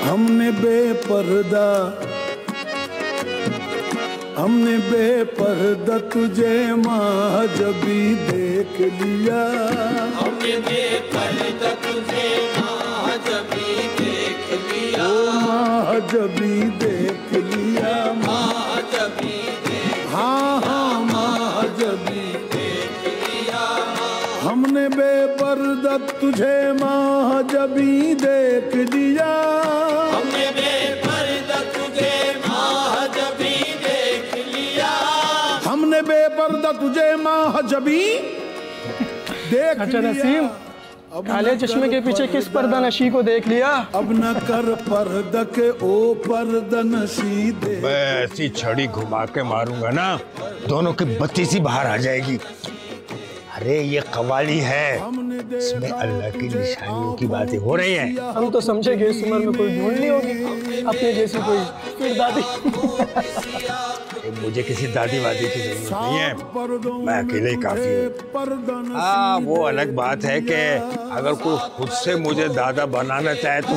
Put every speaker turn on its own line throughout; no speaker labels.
हमने बेपर्दा तुझे महजबी देख लिया,
हमने बेपर्दा तुझे महजबी देख लिया,
ओ महजबी देख लिया,
महजबी देख,
हाँ हाँ महजबी
देख लिया।
हमने बेपर्दा तुझे महजबी देख लिया,
हमने बेपर्दा तुझे महजबी देख लिया,
हमने बेपर्दा तुझे महजबी देख
अच्छा
लिया।
नसीम, काले चश्मे के पीछे किस पर्दा नशी को देख लिया?
अब न कर पर्दा के ओ पर्दा नशी दे।
मैं ऐसी छड़ी घुमा के मारूंगा ना, दोनों की बत्ती सी बाहर आ जाएगी। अरे ये कवाली है, इसमें अल्लाह की निशानियों की बातें हो रही हैं।
हम तो समझे कि इस उम्र में कोई ढूंढनी होगी अपने जैसी कोई फिर दादी।
मुझे किसी दादी वादी की जरूरत नहीं है, मैं अकेले ही काफी हूँ। हाँ, वो अलग बात है कि अगर कोई खुद से मुझे दादा बनाना चाहे तो।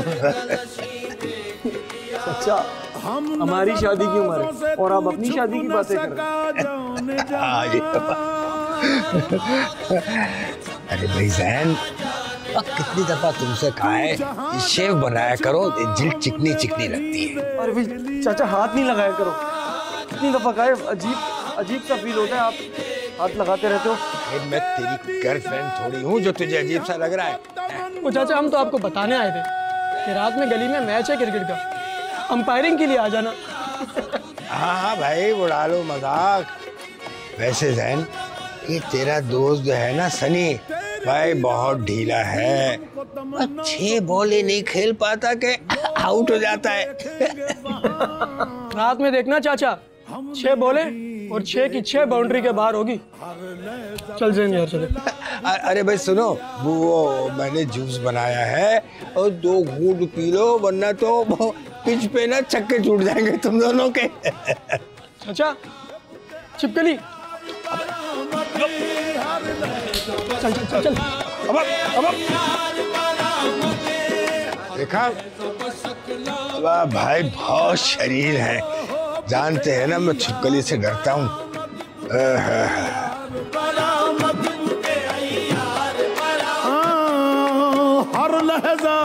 अच्छा, हमारी शादी की उम्र है और आप अपनी शादी की बातें कर रहे हैं।
अरे भाई जैन, कितनी दफा तुमसे कहा है शेव बनाया करो, जिल्द चिकनी चिकनी लगती है।
अरे भाई चाचा हाथ नहीं लगाया करो, कितनी दफा कहा है, अजीब सा फील होता है, आप हाथ लगाते रहते हो।
अरे मैं तेरी गर्लफ्रेंड थोड़ी हूँ जो तुझे अजीब सा लग रहा है।
वो चाचा हम तो आपको बताने आए थे कि रात में गली में मैच है क्रिकेट का, अंपायरिंग के लिए आ जाना।
हाँ भाई, उड़ा लो मजाक। वैसे जैन, ये तेरा दोस्त जो है ना सनी भाई, बहुत ढीला है, 6 बॉलें नहीं खेल पाता के आउट हो जाता है।
रात में देखना चाचा, 6 बॉलें और 6 की 6 बाउंड्री के बाहर होगी। चल जैन यार चले।
अरे भाई सुनो, वो मैंने जूस बनाया है और 2 घूंट पी लो, वरना तो पिच पे ना छक्के छूट जाएंगे तुम दोनों के।
अच्छा छिपकली, चल चल चल चल।
अब देखा, वाह भाई बहुत शरीर है, जानते हैं ना मैं छिपकली से डरता हूँ।
हर लहजा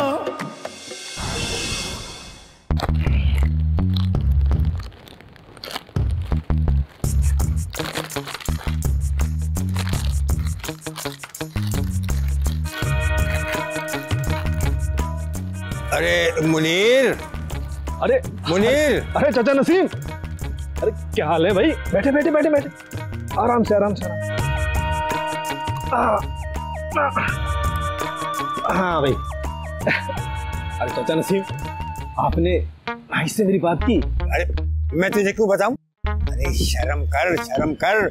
अरे मुनीर,
अरे
मुनीर,
अरे चाचा नसीम, अरे क्या हाल है भाई? बैठे बैठे बैठे बैठे, आराम से आराम से। हाँ भाई। अरे चाचा नसीम, आपने भाई से मेरी बात की?
अरे मैं तुझे क्यों बताऊं? अरे शर्म कर, शर्म कर,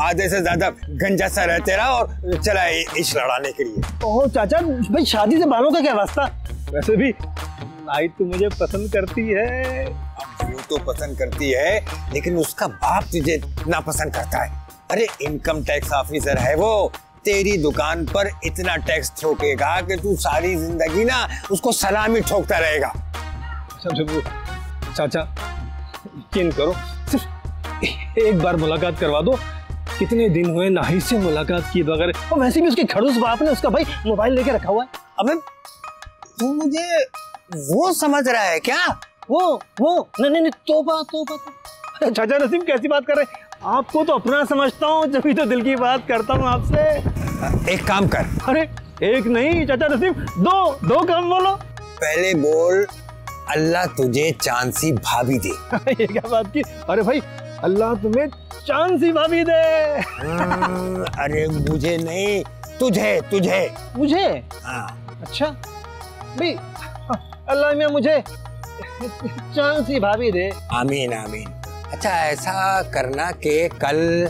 आधे से ज्यादा गंजा सा रह तेरा और चला इश लड़ाने के लिए।
ओह चाचा भाई, शादी से बालों का क्या वास्ता? वैसे भी नाइट तो मुझे पसंद करती है।
वो तो पसंद करती है, लेकिन उसका बाप तुझे नापसंद करता है। अरे इनकम टैक्स ऑफिसर है वो, तेरी दुकान पर इतना टैक्स ठोकेगा कि तू सारी जिंदगी ना उसको सलामी ठोकता रहेगा।
चाचा यकीन करो, सिर्फ एक बार मुलाकात करवा दो। कितने दिन हुए नाहिद से मुलाकात किए बगैर, और वैसे भी उसके खड़ूस बाप ने उसका भाई मोबाइल लेके रखा हुआ है।
अबे तू मुझे वो समझ रहा है क्या?
वो नहीं तोबा। चाचा नसीम कैसी बात कर रहे हैं? आपको तो अपना समझता हूँ, जब तो दिल की बात करता हूँ आपसे।
एक काम कर।
अरे एक नहीं चाचा नसीम, दो काम बोलो।
पहले बोल, अल्लाह तुझे चांद सी भाभी दे।
ये क्या बात की? अरे भाई, अल्लाह तुम्हें चांद सी भाभी दे।
अरे मुझे नहीं, तुझे।
मुझे?
हाँ।
अच्छा भाई, अल्लाह में मुझे चांद सी भाभी दे।
आमीन आमीन। अच्छा ऐसा करना कि कल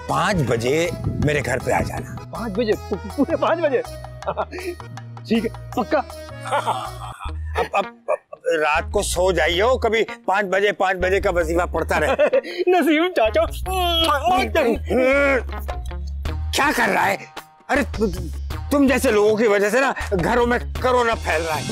5 बजे मेरे घर पे आ जाना।
5 बजे? पूरे 5 बजे? ठीक है, पक्का।
अब रात को सो जाइए, कभी 5 बजे का वजीफा पढ़ता रहे।
नसीम चाचा
क्या कर रहा है? अरे तुम जैसे लोगों की वजह से ना घरों में कोरोना फैल रहा है।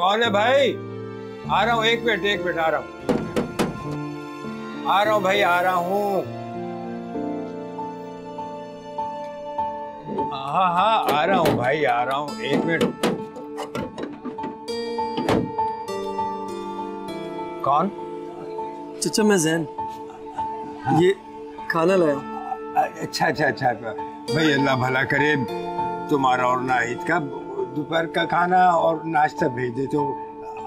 कौन है भाई? आ रहा हूँ, एक मिनट आ रहा हूँ भाई, आ रहा हूँ। हाँ आ रहा हूँ भाई, आ रहा हूँ, एक मिनट। कौन?
चचा मैं जैन, ये खाना लाया।
अच्छा भाई, अल्लाह भला करे तुम्हारा और नाहिद का। दोपहर का खाना और नाश्ता भेज दे तो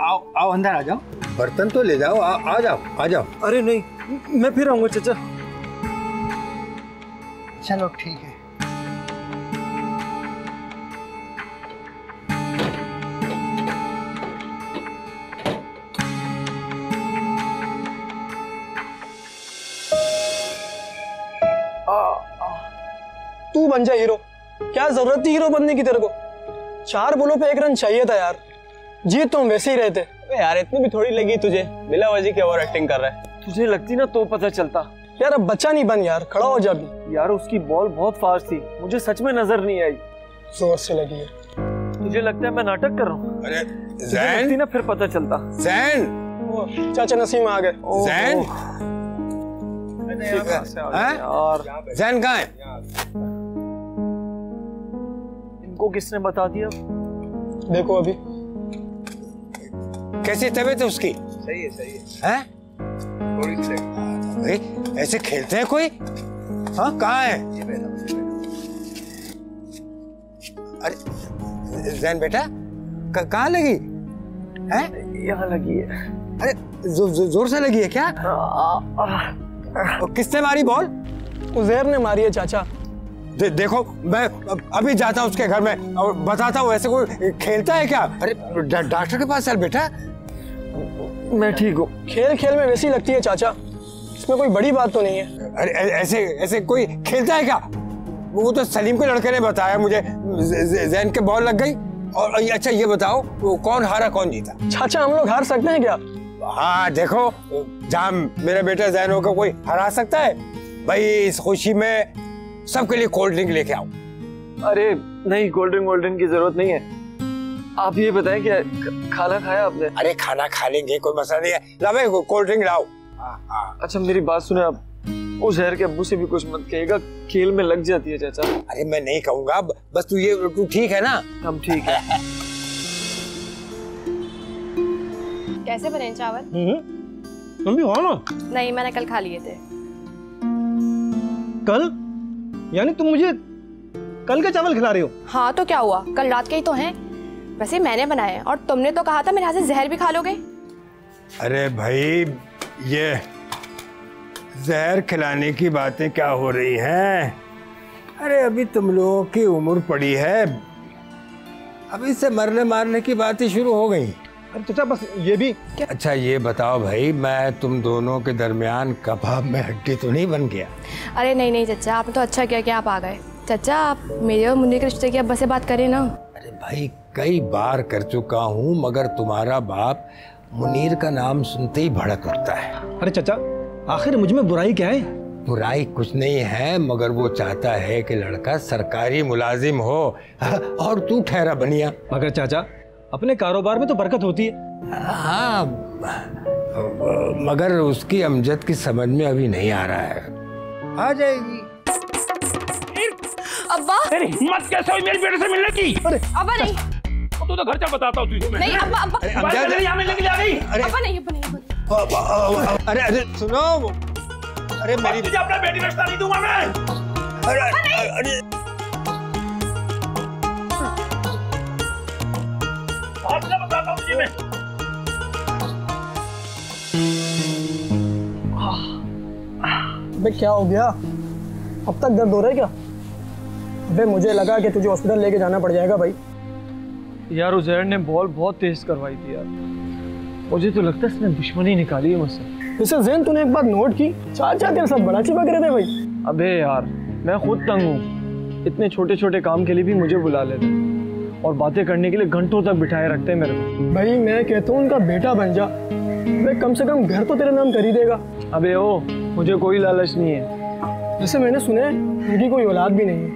आओ अंदर आ जाओ, बर्तन तो ले जाओ, आ जाओ।
अरे नहीं, मैं फिर आऊंगा चचा।
चलो ठीक है।
तू बन जा हीरो। क्या जरूरत थी हीरो बनने की तेरे को? 4 बॉलों पे 1 रन चाहिए था यार। जीत तुम वैसे ही रहते।
यार इतनी भी थोड़ी लगी तुझे, बिला वजह की ओवर एक्टिंग कर रहा है।
तुझे लगती ना तो पता चलता।
यार अब बच्चा नहीं बन यार, खड़ा हो जा अभी।
यार उसकी बॉल बहुत फास्ट थी, मुझे सच में नजर नहीं आई।
जोर से लगी है।
तुझे लगता है मैं नाटक कर रहा हूँ?
अरे
जैन ना, फिर पता चलता।
जैन,
चाचा नसीम आ गए।
जैन,
और
जैन कहाँ है?
इनको किसने बता दिया?
देखो अभी
कैसी तबीयत है उसकी?
सही है
हैं?
थोड़ी से
भाई ऐसे खेलते हैं कोई? हाँ कहाँ है? अरे जैन बेटा, कहाँ लगी है?
यहाँ लगी है।
अरे जोर से लगी है क्या? किसने मारी बॉल?
उजैर ने मारी है चाचा।
देखो मैं अभी जाता हूँ उसके घर में और बताता हूँ। ऐसे कोई खेलता है क्या? अरे डॉक्टर के पास चल बेटा।
मैं ठीक हूँ।
खेल में वैसी लगती है चाचा, इसमें कोई बड़ी बात तो नहीं है।
अरे ऐसे कोई खेलता है क्या? वो तो सलीम के लड़के ने बताया मुझे, जैन के बॉल लग गई। और अच्छा ये बताओ, वो कौन हारा कौन जीता?
चाचा हम लोग हार सकते हैं क्या?
हाँ देखो, जहाँ मेरा बेटा जैन को कोई हरा सकता है भाई, इस खुशी में सबके लिए कोल्ड ड्रिंक लेके आओ।
अरे नहीं, कोल्ड ड्रिंक की जरूरत नहीं है। आप ये बताएं कि खाना खाया आपने?
अरे खाना खा लेंगे, कोई मसला नहीं है। लाओ भाई कोल्ड ड्रिंक लाओ।
अच्छा मेरी बात सुने आप, उस जहर के अब्बू से भी कुछ मत कहिएगा, खेल में लग जाती है चाचा।
अरे मैं नहीं कहूँगा, बस तू ठीक है ना?
हम ठीक है।
कैसे बने चावल?
तुम भी हो ना?
नहीं, मैंने कल खा लिए थे।
कल? यानी तुम मुझे कल के चावल खिला रही हो?
हाँ तो क्या हुआ, कल रात के ही तो हैं। वैसे मैंने बनाए और तुमने तो कहा था मेरे हाथ से जहर भी खा लोगे।
अरे भाई ये जहर खिलाने की बातें क्या हो रही हैं? अरे अभी तुम लोगों की उम्र पड़ी है, अभी से मरने मारने की बातें शुरू हो गई।
अरे चाचा बस ये भी।
अच्छा ये बताओ भाई, मैं तुम दोनों के दरमियान कबाब में हड्डी तो नहीं बन गया?
अरे नहीं चचा, आपने तो अच्छा किया कि आप आ गए। चचा आप मेरे और मुन्नी के रिश्ते की अब से बात करें ना।
अरे भाई कई बार कर चुका हूँ, मगर तुम्हारा बाप मुनीर का नाम सुनते ही भड़क उठता है।
अरे चाचा आखिर मुझ में बुराई क्या है?
बुराई कुछ नहीं है, मगर वो चाहता है कि लड़का सरकारी मुलाजिम हो और तू ठहरा बनिया।
मगर चाचा अपने कारोबार में तो बरकत होती है।
हाँ मगर उसकी अमजद की समझ में अभी नहीं आ रहा है, आ जाएगी।
अब्बा
तेरी हिम्मत कैसे हुई मेरे बेटे से मिलने की?
अब्बा नहीं,
तू तो घर जा बताता हूँ तुझे।
नहीं अब्बा
यहाँ मिलने के लिए आ गई।
अब्बा नहीं।
अरे सुनो, अरे मेरी
तुझे अपना बेटी रिश्ता नहीं दूंगा मैं।
अरे
बताता हूँ तुझे मैं।
अबे क्या हो गया? अब तक दर्द हो रहा है क्या? अबे मुझे लगा कि तुझे हॉस्पिटल लेके जाना पड़ जाएगा भाई।
यार उजैर ने बॉल बहुत तेज करवाई थी यार, मुझे तो लगता है इसने दुश्मनी निकाली है मुझसे।
वैसे ज़ैन तूने एक बात नोट की, चाचा तेरे साथ बड़ा चिपक रहे थे भाई।
अबे यार मैं खुद तंग हूँ, इतने छोटे छोटे काम के लिए भी मुझे बुला लेते और बातें करने के लिए घंटों तक बिठाए रखते हैं मेरे को।
भाई मैं कहता हूँ उनका बेटा बन जा, मैं कम से कम घर तो तेरे नाम कर ही देगा।
अबे ओ, मुझे कोई लालच नहीं है।
जैसे मैंने सुना है उनकी कोई औलाद भी नहीं है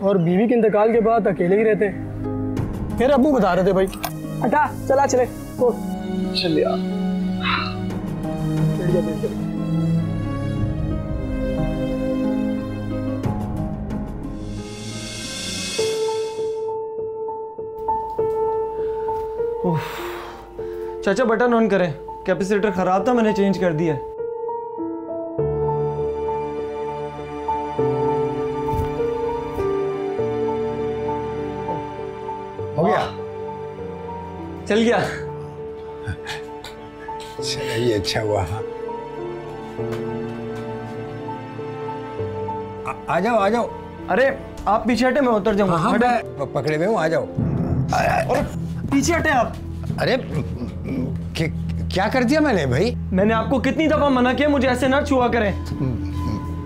और बीवी के इंतकाल के बाद अकेले ही रहते हैं। मेरे अब्बू बता रहे थे भाई। हटा, चला चले।
चल यार।
चाचा बटन ऑन करें, कैपेसिटर खराब था, मैंने चेंज कर दिया।
हो गया?
चल गया।
चलिए, अच्छा हुआ। हाँ, आ जाओ आ जाओ।
अरे आप पीछे हटे, मैं उतर जाऊंगा।
हाँ, मैं पकड़े में हूँ, आ जाओ।
अरे पीछे हटे आप।
अरे क्या कर दिया मैंने भाई?
मैंने आपको कितनी दफा मना किया मुझे ऐसे ना छुआ करें।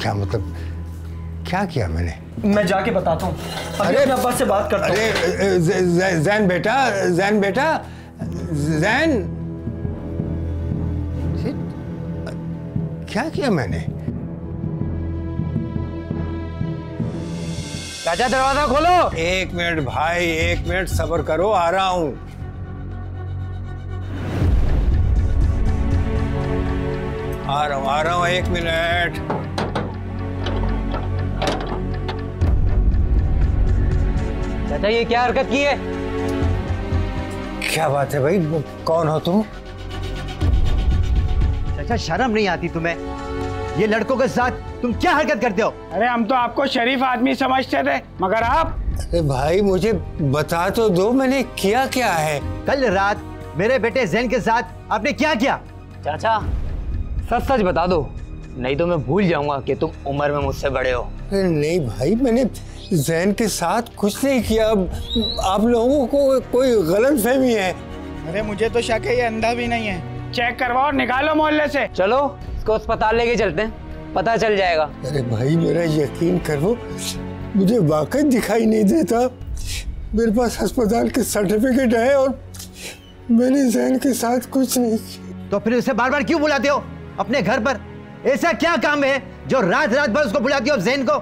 क्या मतलब, क्या किया मैंने?
मैं जाके बताता हूँ। अरे अपने अब्बा से बात करता हूँ।
अरे जैन बेटा, जैन बेटा, जैन, क्या किया मैंने?
चाचा दरवाजा खोलो।
एक मिनट भाई, एक मिनट सब्र करो, आ रहा हूं। आ रहा हूं, एक मिनट।
चाचा ये क्या हरकत की है?
क्या बात है भाई, कौन हो तुम?
चाचा शर्म नहीं आती तुम्हें? ये लड़कों के साथ तुम क्या हरकत करते हो?
अरे हम तो आपको शरीफ आदमी समझते थे, मगर आप।
अरे भाई मुझे बता तो दो, मैंने किया क्या है?
कल रात मेरे बेटे जैन के साथ आपने क्या किया?
चाचा सच सच बता दो, नहीं तो मैं भूल जाऊंगा कि तुम उम्र में मुझसे बड़े हो।
अरे नहीं भाई, मैंने जैन के साथ कुछ नहीं किया। आप लोगों को कोई गलतफहमी है।
अरे मुझे तो शक है ये अंधा भी नहीं है। चेक करवाओ और निकालो मोहल्ले से।
चलो इसको अस्पताल लेके चलते हैं, पता चल जाएगा।
अरे भाई मेरा यकीन करो, मुझे वाकई दिखाई नहीं देता। मेरे पास अस्पताल के सर्टिफिकेट है और मैंने जैन के साथ कुछ नहीं किया।
तो फिर उसे बार बार क्यों बुलाते हो अपने घर पर? ऐसा क्या काम है जो रात रात भर उसको बुलाते हो जैन को?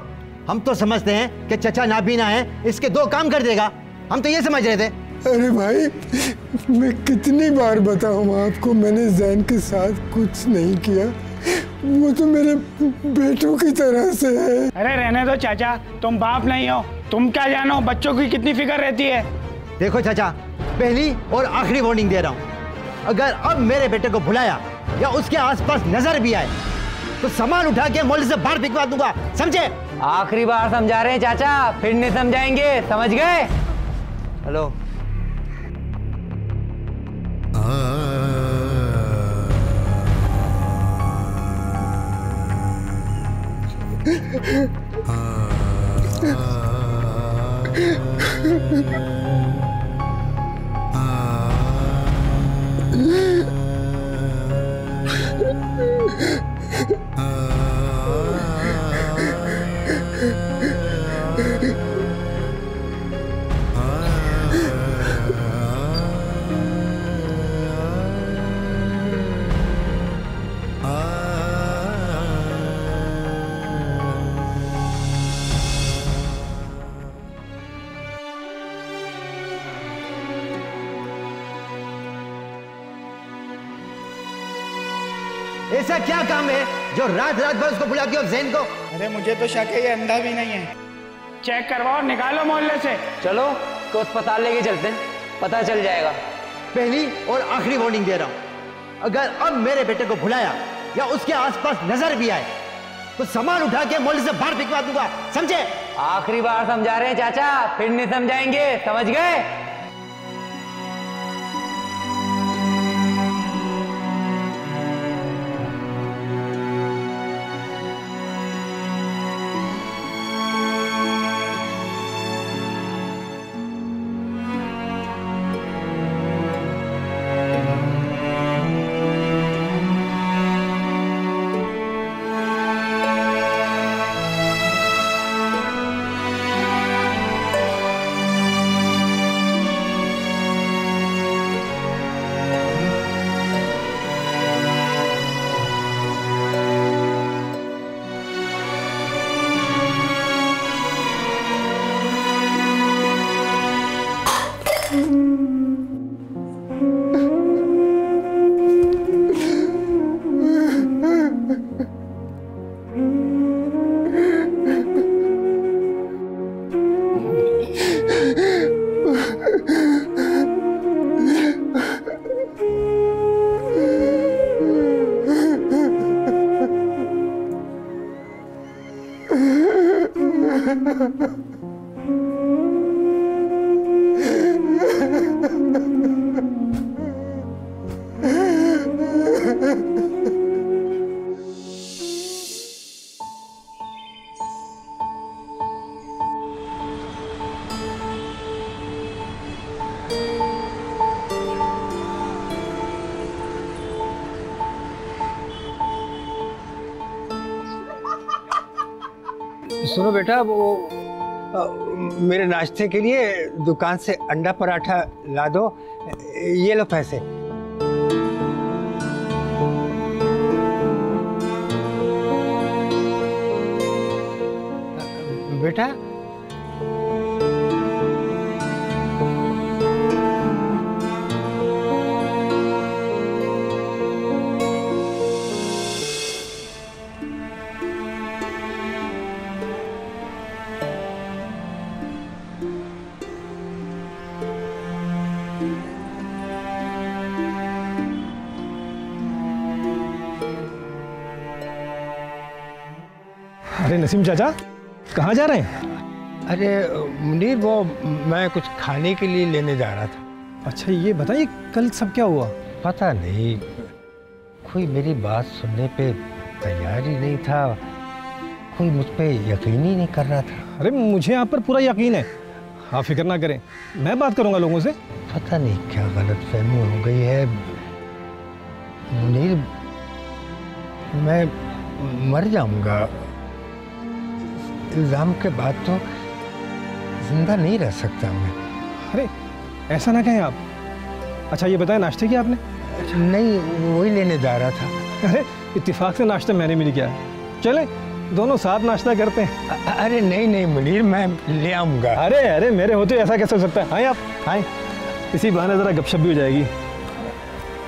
हम तो समझते हैं कि चचा नाबीना है, इसके दो काम कर देगा, हम तो ये समझ रहे थे।
अरे भाई मैं कितनी बार बताऊं आपको, मैंने जैन के साथ कुछ नहीं किया। वो तो मेरे बेटों की तरह से है।
अरे रहने दो चाचा, तुम बाप नहीं हो, तुम क्या जानो बच्चों की कितनी फिक्र रहती है।
देखो चाचा, पहली और आखिरी वार्निंग दे रहा हूँ, अगर अब मेरे बेटे को भुलाया या उसके आसपास नजर भी आए तो सामान उठा के मोहल्ले से बाहर फेंकवा दूंगा, समझे?
आखिरी बार समझा रहे हैं चाचा, फिर नहीं समझाएंगे, समझ गए?
हेलो। ऐसा क्या काम है जो रात रात भर उसको बुलाती हो जैन को?
अरे मुझे तो शक है ये अंधा भी नहीं है। चेक करवाओ और निकालो मोहल्ले से।
चलो इसको अस्पताल लेके चलते हैं, पता चल जाएगा।
पहली और आखिरी वार्निंग दे रहा हूं, अगर अब मेरे बेटे को भुलाया या उसके आसपास नजर भी आए तो सामान उठा के मोहल्ले से बाहर फेंकवा दूंगा, समझे?
आखिरी बार समझा रहे हैं चाचा, फिर नहीं समझाएंगे, समझ गए?
सुनो बेटा, वो मेरे नाश्ते के लिए दुकान से अंडा पराठा ला दो। ये लो पैसे। बेटा
अरे नसीम चाचा, कहाँ जा रहे हैं?
अरे मुनीर, वो मैं कुछ खाने के लिए लेने जा रहा था।
अच्छा ये बताइए, कल सब क्या हुआ?
पता नहीं, कोई मेरी बात सुनने पे तैयार ही नहीं था, कोई मुझ पे यकीन ही नहीं कर रहा था।
अरे मुझे आप पर पूरा यकीन है, आप फिक्र ना करें, मैं बात करूंगा लोगों से।
पता नहीं क्या गलतफहमी हो गई है मुनीर, मैं मर जाऊंगा। इल्जाम के बाद तो जिंदा नहीं रह सकता मैं।
अरे ऐसा ना कहें आप। अच्छा ये बताएं, नाश्ते किया आपने?
नहीं, वही लेने जा रहा था।
अरे इत्तेफाक से नाश्ता मैंने मिल गया, चले दोनों साथ नाश्ता करते हैं।
अरे नहीं नहीं मुनीर, मैं ले आऊंगा।
अरे अरे मेरे होते ऐसा कैसे हो सकता है? आए आप, आए, इसी बहाने जरा गपशप भी हो जाएगी।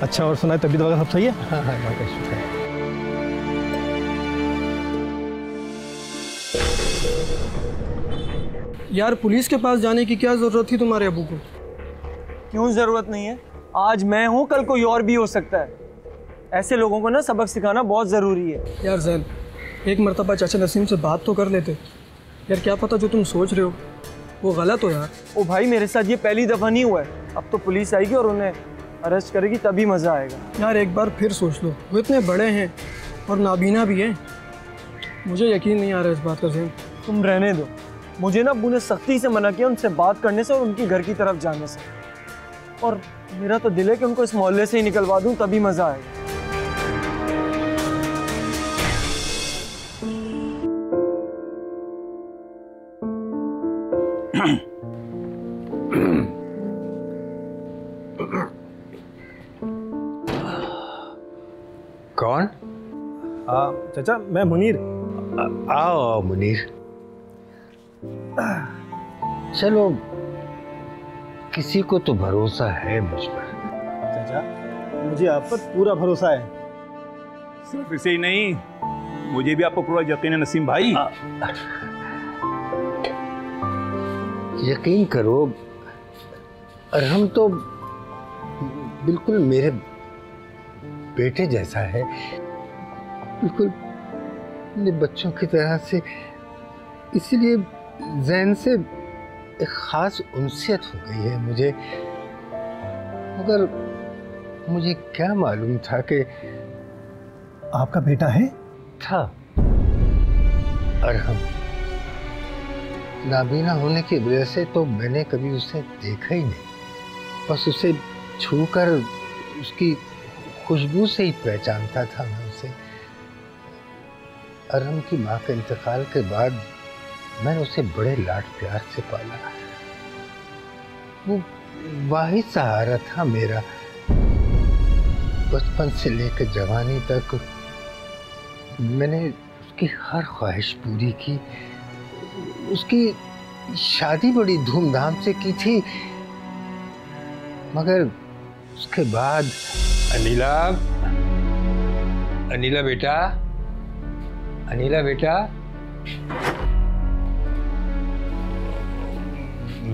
अच्छा और सुनाए, तबीयत वगैरह सब सही है?
हाँ हाँ, शुक्र है।
यार पुलिस के पास जाने की क्या जरूरत थी तुम्हारे अबू को?
क्यों जरूरत नहीं है? आज मैं हूँ, कल कोई और भी हो सकता है। ऐसे लोगों को ना सबक सिखाना बहुत ज़रूरी है।
यार जैन, एक मर्तबा चाचा नसीम से बात तो कर लेते यार, क्या पता जो तुम सोच रहे हो वो गलत हो यार।
ओ भाई, मेरे साथ ये पहली दफ़ा नहीं हुआ है, अब तो पुलिस आएगी और उन्हें अरेस्ट करेगी, तभी मज़ा आएगा।
यार एक बार फिर सोच लो, वो इतने बड़े हैं और नाबीना भी हैं, मुझे यकीन नहीं आ रहा इस बात का। जैन
तुम रहने दो, मुझे ना अब्बू ने सख्ती से मना किया उनसे बात करने से और उनकी घर की तरफ जाने से, और मेरा तो दिल है कि उनको इस मोहल्ले से ही निकलवा दूं, तभी मज़ा आएगा।
कौन?
चाचा मैं मुनीर।
आओ मुनीर, चलो, किसी को तो भरोसा है मुझ पर।
चाचा मुझे आप पर पूरा भरोसा है।
सिर्फ इसे ही नहीं, मुझे भी आपको पूरा यकीन है नसीम भाई।
यकीन करो, अरहम तो बिल्कुल मेरे बेटे जैसा है, बिल्कुल अपने बच्चों की तरह से, इसीलिए ज़ैन से एक ख़ास उनसियत हो गई है मुझे। मगर मुझे क्या मालूम था कि
आपका बेटा है?
था। अरहम नाबीना होने की वजह से तो मैंने कभी उसे देखा ही नहीं, बस उसे छूकर उसकी खुशबू से ही पहचानता था मैं उसे। अरहम की माँ के इंतकाल के बाद मैंने उसे बड़े लाड प्यार से पाला, वो वाहिद सहारा था मेरा। बचपन से लेकर जवानी तक मैंने उसकी हर ख्वाहिश पूरी की। उसकी शादी बड़ी धूमधाम से की थी, मगर उसके बाद अनिला, अनिला बेटा, अनिला बेटा,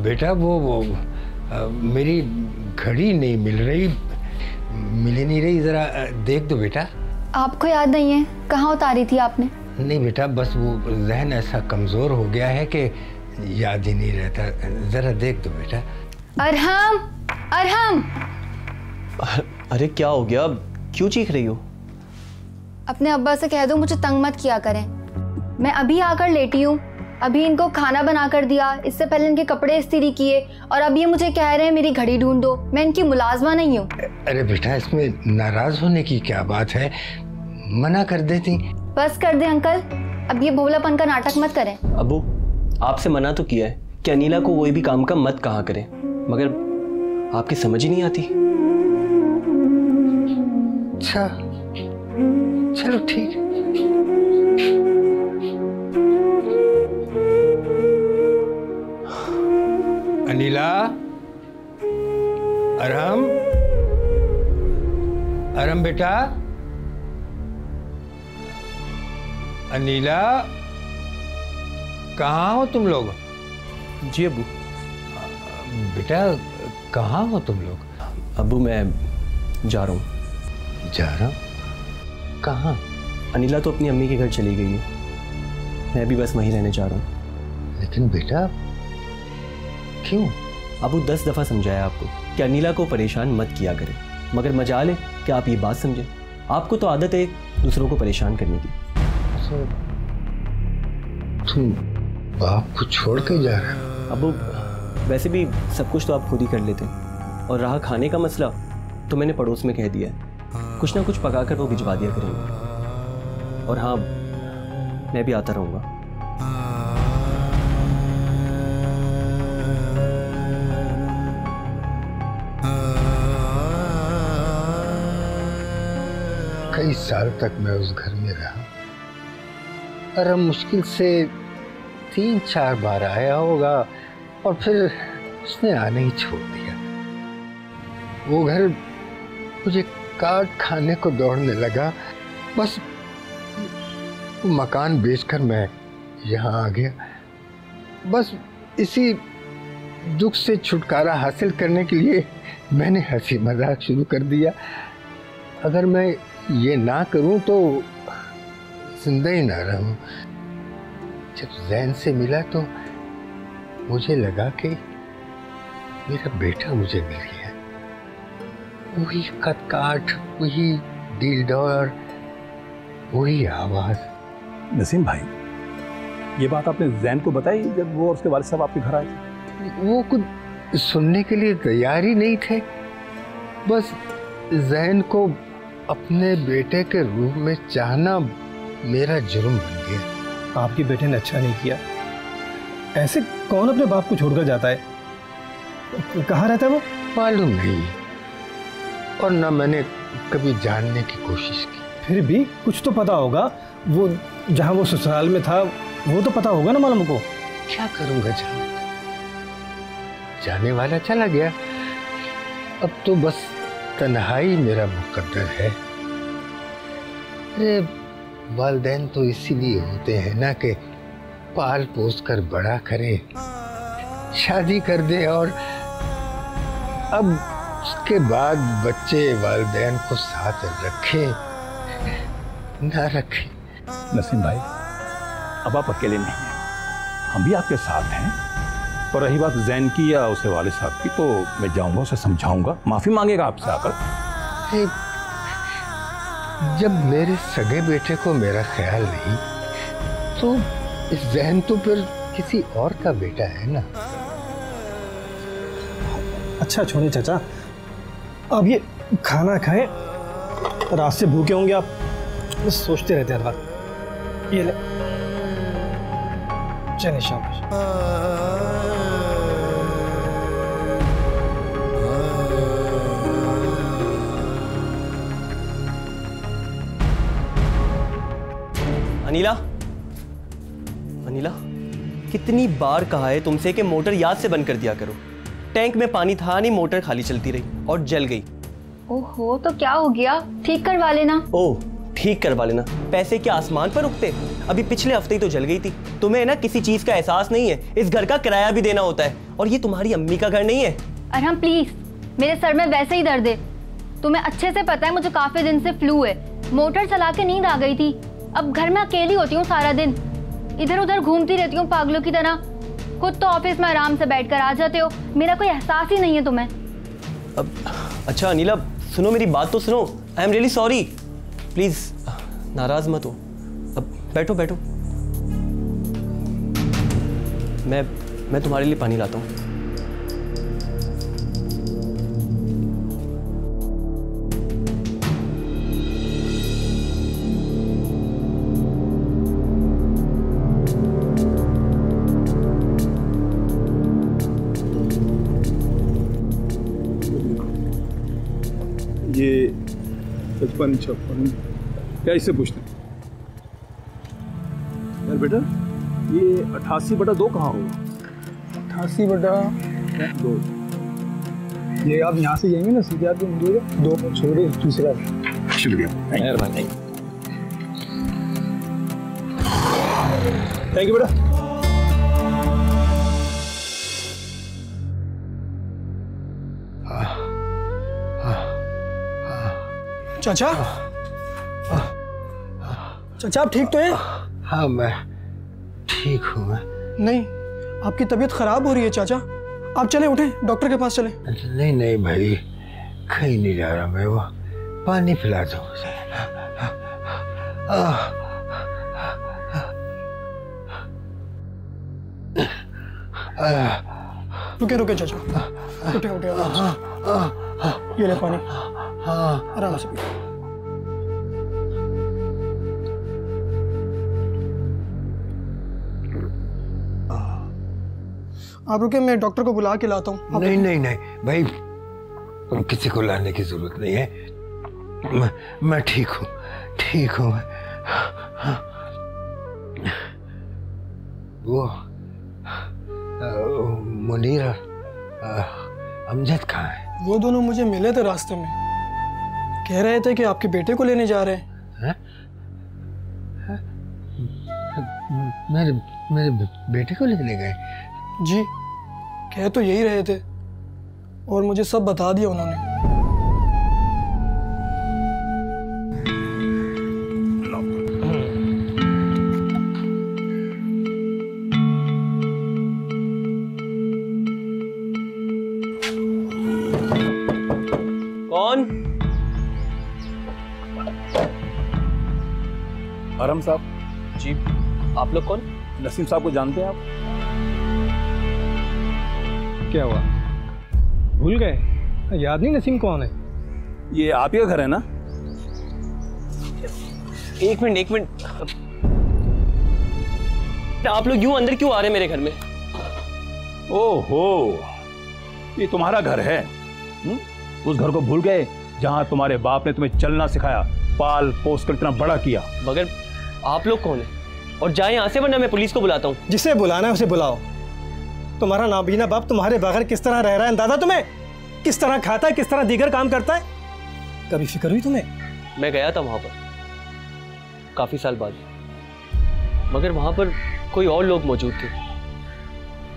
बेटा वो मेरी घड़ी नहीं मिल रही, मिल नहीं रही, जरा देख दो बेटा।
आपको याद नहीं है कहाँ उतारी थी आपने?
नहीं बेटा, बस वो जहन ऐसा कमजोर हो गया है कि याद ही नहीं रहता। जरा देख दो बेटा।
अरहम, अरहम।
अरे क्या हो गया, क्यों चीख रही हो?
अपने अब्बा से कह दो मुझे तंग मत किया करें। मैं अभी आकर लेटी हूँ, अभी इनको खाना बना कर दिया, इससे पहले इनके कपड़े इस्त्री किए, और अब ये मुझे कह रहे हैं मेरी घड़ी ढूंढ दो। मैं इनकी मुलाजमा नहीं हूँ।
अरे बेटा, इसमें नाराज होने की क्या बात है, मना कर देती।
बस कर दे अंकल, अब ये भोलापन का नाटक मत करें।
अबू, आपसे मना तो किया है कि अनीला को कोई भी काम का मत कहा करें, मगर आपकी समझ ही नहीं आती।
अच्छा, चलो ठीक। अनीला, अरहम, अरहम बेटा, अनीला, कहाँ हो तुम लोग?
जी अबू।
बेटा कहाँ हो तुम लोग?
अबू मैं जा रहा हूँ।
जा रहा हूँ? कहाँ?
अनीला तो अपनी अम्मी के घर चली गई है, मैं भी बस वहीं रहने जा रहा हूँ।
लेकिन बेटा क्यों?
अबू 10 दफ़ा समझाया आपको कि अनीला को परेशान मत किया करें, मगर मजाल है कि आप ये बात समझें। आपको तो आदत है दूसरों को परेशान करने की।
तुम बाप को छोड़ के जा रहे हो?
अबू वैसे भी सब कुछ तो आप खुद ही कर लेते हैं, और रहा खाने का मसला तो मैंने पड़ोस में कह दिया है, कुछ ना कुछ पकाकर वो भिजवा दिया करेंगे। और हाँ, मैं भी आता रहूँगा।
कई साल तक मैं उस घर में रहा, और अब मुश्किल से 3-4 बार आया होगा, और फिर उसने आने ही छोड़ दिया। वो घर मुझे काट खाने को दौड़ने लगा। बस वो मकान बेचकर मैं यहाँ आ गया। बस इसी दुख से छुटकारा हासिल करने के लिए मैंने हंसी मजाक शुरू कर दिया। अगर मैं ये ना करूं तो जिंदा ही ना रहूं। जब जैन से मिला तो मुझे लगा कि मेरा बेटा मुझे मिल गया। वही कद-काठ, वही दिल-दौर, वही आवाज।
नसीम भाई, ये बात आपने जैन को बताई जब वो और उसके वालिद साहब आपके घर आए थे?
वो कुछ सुनने के लिए तैयार ही नहीं थे। बस जैन को अपने बेटे के रूप में चाहना मेरा जुर्म बन गया।
आपके बेटे ने अच्छा नहीं किया। ऐसे कौन अपने बाप को छोड़कर जाता है? कहाँ रहता है वो?
मालूम नहीं, और ना मैंने कभी जानने की कोशिश की।
फिर भी कुछ तो पता होगा। वो जहाँ वो ससुराल में था वो तो पता होगा ना मालूम को।
क्या करूंगा जाने वाला चला गया। अब तो बस तन्हाई मेरा मुकद्दर है। अरे वालिदैन तो इसीलिए होते हैं ना कि पाल पोस कर बड़ा करे, शादी कर दे, और अब उसके बाद बच्चे वालिदैन को साथ रखे ना रखे।
नसीम भाई, अब आप अकेले नहीं हैं, हम भी आपके साथ हैं। और रही बात जैन की या उसे वालिद साहब की, तो मैं जाऊंगा, उसे समझाऊंगा, माफी मांगेगा आपसे आकर।
जब मेरे सगे बेटे को मेरा ख्याल नहीं, तो इस जैन तो फिर किसी और का बेटा है ना।
अच्छा छोड़िए चाचा, अब ये खाना खाएं, रात से भूखे होंगे आप, बस सोचते रहते हैं हर वक्त। ये ले, चलिए शाबाश।
अनीला, अनीला, कितनी बार कहा है तुमसे कि मोटर याद से बंद कर दिया करो। टैंक में पानी था नहीं, मोटर खाली चलती रही और जल गई।
ओहो, तो क्या हो गया? ठीक करवा लेना।
ओह, ठीक करवा लेना? पैसे क्या आसमान पर उगते? अभी पिछले हफ्ते ही तो जल गई थी। तुम्हें ना किसी चीज का एहसास नहीं है। इस घर का किराया भी देना होता है, और ये तुम्हारी अम्मी का घर नहीं है।
अरहम प्लीज, मेरे सर में वैसे ही दर्द है। तुम्हें अच्छे से पता है मुझे काफी दिन से फ्लू है। मोटर चला के नींद आ गई थी। अब घर में अकेली होती हूँ सारा दिन, इधर उधर घूमती रहती हूँ पागलों की तरह। खुद तो ऑफिस में आराम से बैठकर आ जाते हो, मेरा कोई एहसास ही नहीं है तुम्हें।
अब अच्छा अनिला, सुनो मेरी बात तो सुनो। I am really sorry, please नाराज मत हो। अब बैठो बैठो, मैं तुम्हारे लिए पानी लाता हूँ।
ये 55-56 क्या इससे पूछते हैं यार बेटा? ये 88/2 कहाँ होगा?
88/2 ये आप यहाँ से जाएंगे ना सीधे आपको मिलेगा 2 पर छोड़े दूसरा।
शुक्रिया,
मेहरबानी।
थैंक यू बेटा।
चाचा, चाचा आप ठीक तो हैं?
हाँ मैं ठीक हूँ। मैं
नहीं, आपकी तबीयत खराब हो रही है चाचा, आप चले उठे डॉक्टर के पास चले।
नहीं नहीं भाई, कहीं नहीं जा रहा मैं, वो पानी पिला दो।
रुके रुके चाचा, उठे उठे आराम से। ये ले पानी, आराम से पियो। आप रुके, मैं डॉक्टर को बुला के लाता हूँ।
नहीं नहीं नहीं भाई, किसी को लाने की जरूरत नहीं है, मैं ठीक हूँ, ठीक हूँ। वो मुनीर अमजद कहाँ है?
वो दोनों मुझे मिले थे रास्ते में, कह रहे थे कि आपके बेटे को लेने जा रहे हैं।
मेरे बेटे को लेने गए?
जी, कह तो यही रहे थे और मुझे सब बता दिया उन्होंने।
कौन?
आराम साहब।
जी, आप लोग कौन?
नसीम साहब को जानते हैं आप?
क्या हुआ, भूल गए? याद नहीं नसीम कौन है?
ये आप ही का घर है ना?
एक मिनट, आप लोग यूं अंदर क्यों आ रहे हैं मेरे घर में?
ओहो, ये तुम्हारा घर है? उस घर को भूल गए जहां तुम्हारे बाप ने तुम्हें चलना सिखाया, पाल पोस कर इतना बड़ा किया।
मगर आप लोग कौन है? और जाए यहाँ से वरना मैं पुलिस को बुलाता हूँ।
जिसे बुलाना है उसे बुलाओ। तुम्हारा नाबीना बाप तुम्हारे बगैर किस तरह रह रहा है दादा? तुम्हें किस तरह खाता है, किस तरह दीगर काम करता है, कभी फिक्र हुई तुम्हें?
मैं गया था वहां पर काफी साल बाद, मगर वहां पर कोई और लोग मौजूद थे।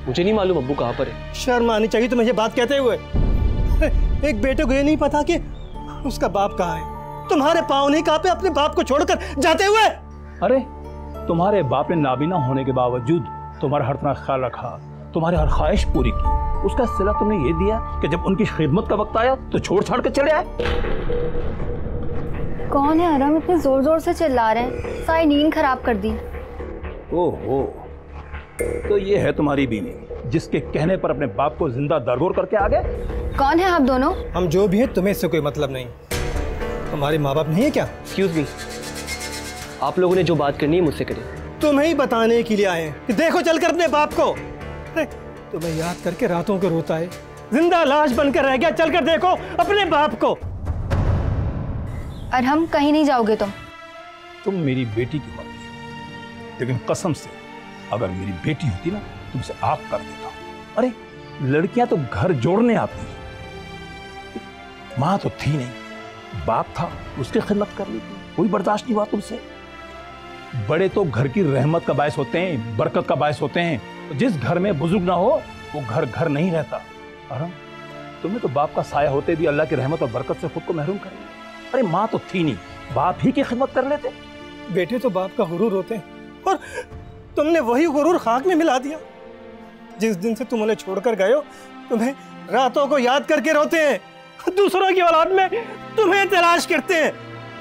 मुझे नहीं मालूम अब्बू कहाँ पर है।
शर्म आनी चाहिए तुम्हें ये बात कहते हुए। एक बेटे को ये नहीं पता कि उसका बाप कहाँ है। तुम्हारे पाँव नहीं कांपे अपने बाप को छोड़कर जाते हुए?
अरे तुम्हारे बाप ने नाबीना होने के बावजूद तुम्हारा हर तरह ख्याल रखा, तुम्हारी हर ख्वाहिश पूरी की। उसका सिला तुमने ये दिया कि जब उनकी खिदमत का वक्त आया तो छोड़ छाड़ के चले आए।
कौन है अरम, इतने जोर जोर से चिल्ला रहे हैं, सारी नींद खराब कर दी।
ओहो, तो ये है तुम्हारी बीवी जिसके कहने पर अपने बाप को जिंदा दरगोर करके आ गए?
कौन है आप दोनों?
हम जो भी हैं तुम्हें इससे कोई मतलब नहीं। तुम्हारे माँ बाप नहीं है क्या?
एक्सक्यूज मी, आप लोगों ने जो बात करनी है मुझसे करिए।
तुम्हें ही बताने के लिए आए हैं कि देखो चलकर अपने बाप को। तुम्हें याद करके रातों को रोता है, जिंदा लाश बनकर रह गया। चलकर देखो अपने बाप को।
अरहम, कहीं नहीं जाओगे
तुम मेरी बेटी की मर्जी हो, लेकिन कसम से अगर मेरी बेटी होती ना तुमसे आप कर देता। अरे लड़कियां तो घर जोड़ने आती हैं, माँ तो थी नहीं, बाप था, उसकी खिदमत कर ली थी, कोई बर्दाश्त नहीं हुआ तुमसे। बड़े तो घर की रहमत का बायस होते हैं, बरकत का बायस होते हैं। जिस घर में बुजुर्ग ना हो वो घर घर नहीं रहता। अरे तुम्हें तो बाप का साया होते भी अल्लाह की रहमत और बरकत से खुद को महरूम कर लिया। अरे माँ तो थी नहीं, बाप ही की खिदमत कर लेते।
बेटे तो बाप का गुरूर होते हैं और तुमने वही गुरूर खाक में मिला दिया। जिस दिन से तुम उन्हें छोड़कर गए हो, तुम्हें रातों को याद करके रोते हैं, दूसरों की औलाद में तुम्हें तलाश करते हैं।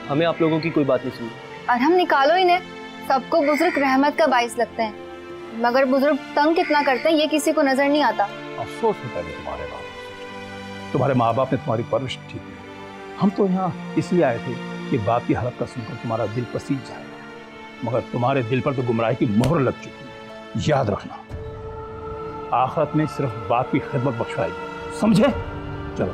हमें आप लोगों की कोई बात नहीं सुनी।
और हम निकालो इन्हें। सबको बुजुर्ग रहमत का बाइस लगते हैं, मगर बुजुर्ग तंग कितना करते हैं ये किसी को नजर नहीं आता।
अफसोस होता है तुम्हारे बाप को। तुम्हारे माँ बाप ने तुम्हारी परवरिश ठीक की। हम तो यहाँ इसलिए आए थे कि बाप की हालत का सुनकर तुम्हारा दिल पसीज जाए, मगर तुम्हारे दिल पर तो गुमराही की मोहर लग चुकी है। याद रखना, आखिरत में सिर्फ बाप की खिदमत बख्शाएगी, समझे? चलो।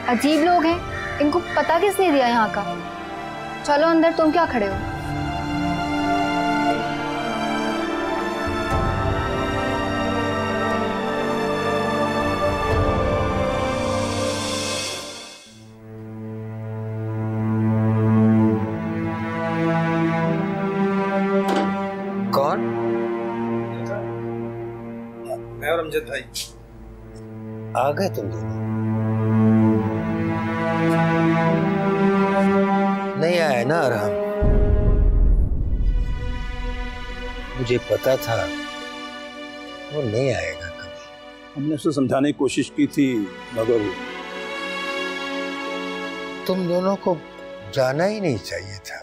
अजीब लोग हैं, इनको पता किसने दिया यहाँ का? चलो अंदर, तुम क्या खड़े हो?
कौन?
मैं और अमजद भाई।
आ गए तुम दोनों? नहीं आया ना आराम? मुझे पता था वो नहीं आएगा कभी।
हमने उसे समझाने की कोशिश की थी, मगर
तुम दोनों को जाना ही नहीं चाहिए था।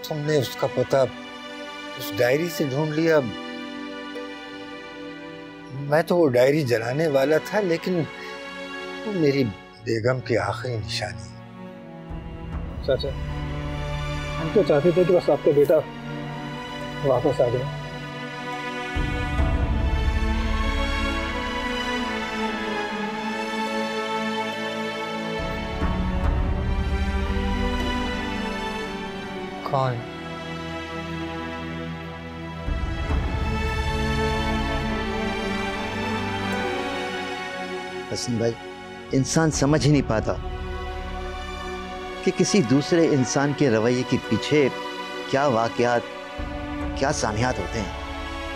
तुमने उसका पता उस डायरी से ढूंढ लिया। मैं तो वो डायरी जलाने वाला था, लेकिन वो मेरी बेगम की आखिरी निशानी।
चाचा, हम तो चाहते थे कि बस आपका बेटा वापस आ जाए।
कौन?
हसन भाई, इंसान समझ ही नहीं पाता कि किसी दूसरे इंसान के रवैये के पीछे क्या वाक़यात, क्या सानियात होते हैं।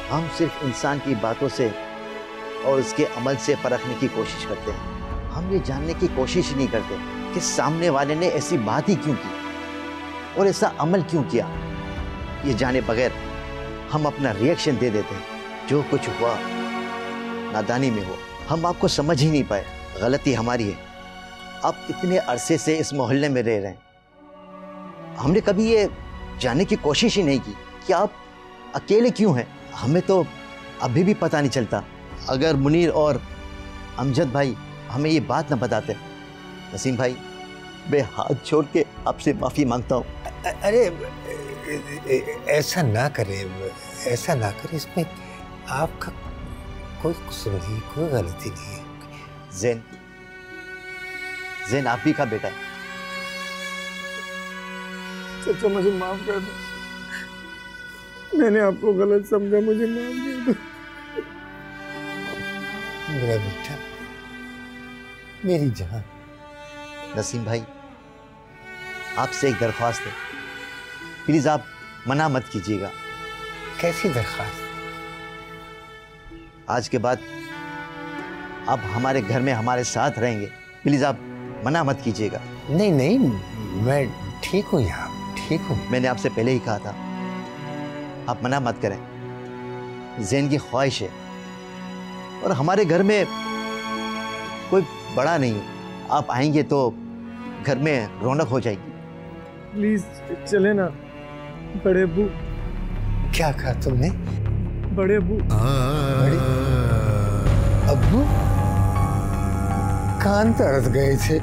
हम सिर्फ इंसान की बातों से और उसके अमल से परखने की कोशिश करते हैं। हम ये जानने की कोशिश ही नहीं करते कि सामने वाले ने ऐसी बात ही क्यों की और ऐसा अमल क्यों किया। ये जाने बगैर हम अपना रिएक्शन दे देते हैं। जो कुछ हुआ नादानी में हुआ, हम आपको समझ ही नहीं पाए। गलती हमारी है। आप इतने अरसे से इस मोहल्ले में रह रहे हैं, हमने कभी ये जानने की कोशिश ही नहीं की कि आप अकेले क्यों हैं। हमें तो अभी भी पता नहीं चलता। अगर मुनीर और अमजद भाई हमें ये बात न बताते। नसीम भाई, मैं हाथ छोड़ के आपसे माफ़ी मांगता हूँ।
अरे ऐसा ना करें, ऐसा ना करें। इसमें आपका कोई कसूर नहीं, कोई गलती नहीं है।
ज़ैन आप ही का बेटा है।
चाचा, मुझे माफ कर दो, मैंने आपको गलत समझा, मुझे माफ कर दो।
मेरा बेटा, मेरी जान।
नसीम भाई, आपसे एक दरख्वास्त है, प्लीज आप मना मत कीजिएगा।
कैसी दरख्वास्त?
आज के बाद आप हमारे घर में हमारे साथ रहेंगे, प्लीज आप मना मत कीजिएगा।
नहीं नहीं, मैं ठीक हूँ यहाँ, ठीक हूँ।
मैंने आपसे पहले ही कहा था, आप मना मत करें। ज़ैन की ख्वाहिश है और हमारे घर में कोई बड़ा नहीं है। आप आएंगे तो घर में रौनक हो जाएगी।
प्लीज चले ना बड़े अब्बू।
क्या कहा तुमने?
बड़े अब्बू।
बड़े अब्बू? कान तरस गए थे।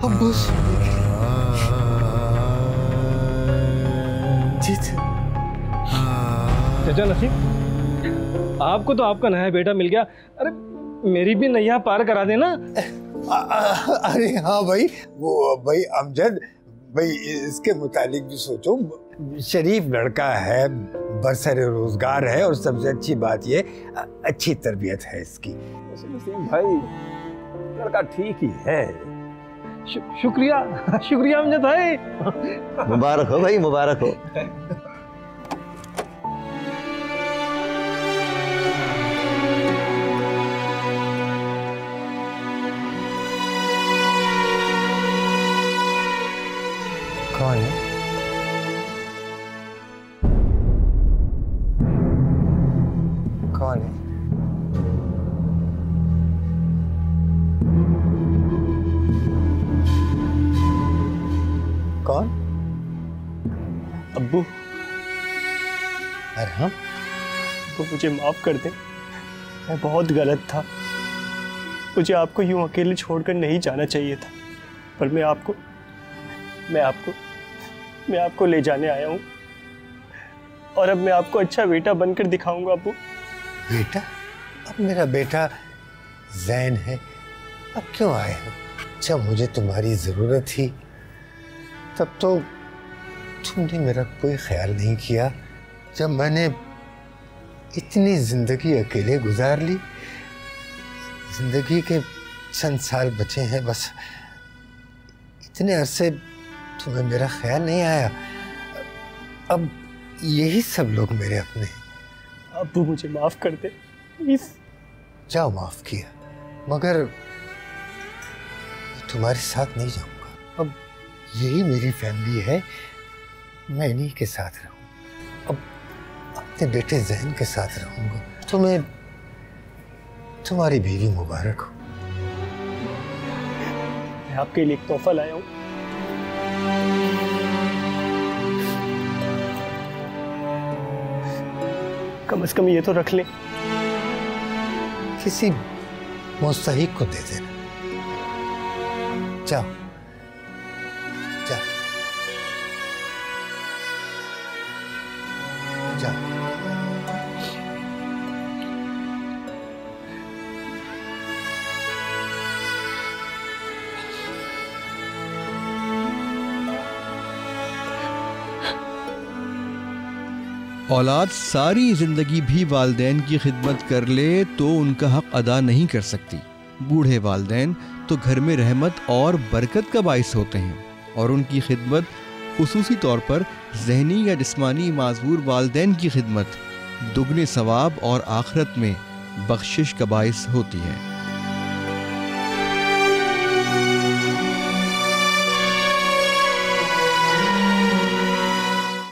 अब्बू
चाचा नसीब, आपको तो आपका नया बेटा मिल गया। अरे मेरी भी नैया पार करा देना।
अरे हाँ भाई, वो भाई अमजद भाई, इसके मुतालिक भी सोचो। शरीफ लड़का है, बरसरे रोजगार है, और सबसे अच्छी बात ये अच्छी तरबियत है इसकी।
नसीम भाई, लड़का ठीक ही है।
शुक्रिया शुक्रिया अमजद भाई।
मुबारक हो भाई, मुबारक हो।
और हम?
तो मुझे माफ़ कर दें, मैं बहुत गलत था। मुझे आपको यूं अकेले छोड़कर नहीं जाना चाहिए था, पर मैं आपको ले जाने आया हूँ और अब मैं आपको अच्छा बेटा बनकर दिखाऊंगा अब्बू।
बेटा? अब मेरा बेटा जैन है, अब क्यों आए हो? जब मुझे तुम्हारी ज़रूरत थी तब तो तुमने मेरा कोई ख्याल नहीं किया। जब मैंने इतनी ज़िंदगी अकेले गुजार ली, ज़िंदगी के चंद साल बचे हैं बस, इतने अरसे तुम्हें मेरा ख्याल नहीं आया। अब यही सब लोग मेरे अपने हैं।
अब्बू मुझे माफ़ कर दे प्लीज़।
जाओ, माफ़ किया, मगर तुम्हारे साथ नहीं जाऊंगा। अब यही मेरी फैमिली है, मैं इन्हीं के साथ रहूँ। अब अपने बेटे जहन के साथ रहूँगा। तुम्हें तुम्हारी बीवी मुबारक हो।
मैं आपके लिए एक तोहफा लाया हूँ। कम से कम ये तो रख लें।
किसी मुस्तहिक को दे देना। जाओ जाओ जाओ।
औलाद सारी ज़िंदगी भी वालिदैन की खिदमत कर ले तो उनका हक़ अदा नहीं कर सकती। बूढ़े वालिदैन तो घर में रहमत और बरकत का बाइस होते हैं और उनकी खिदमत खुसूसी तौर पर ज़हनी या जिस्मानी माज़ूर वालिदैन की खिदमत दुगने सवाब और आखिरत में बख्शिश का बाइस होती है।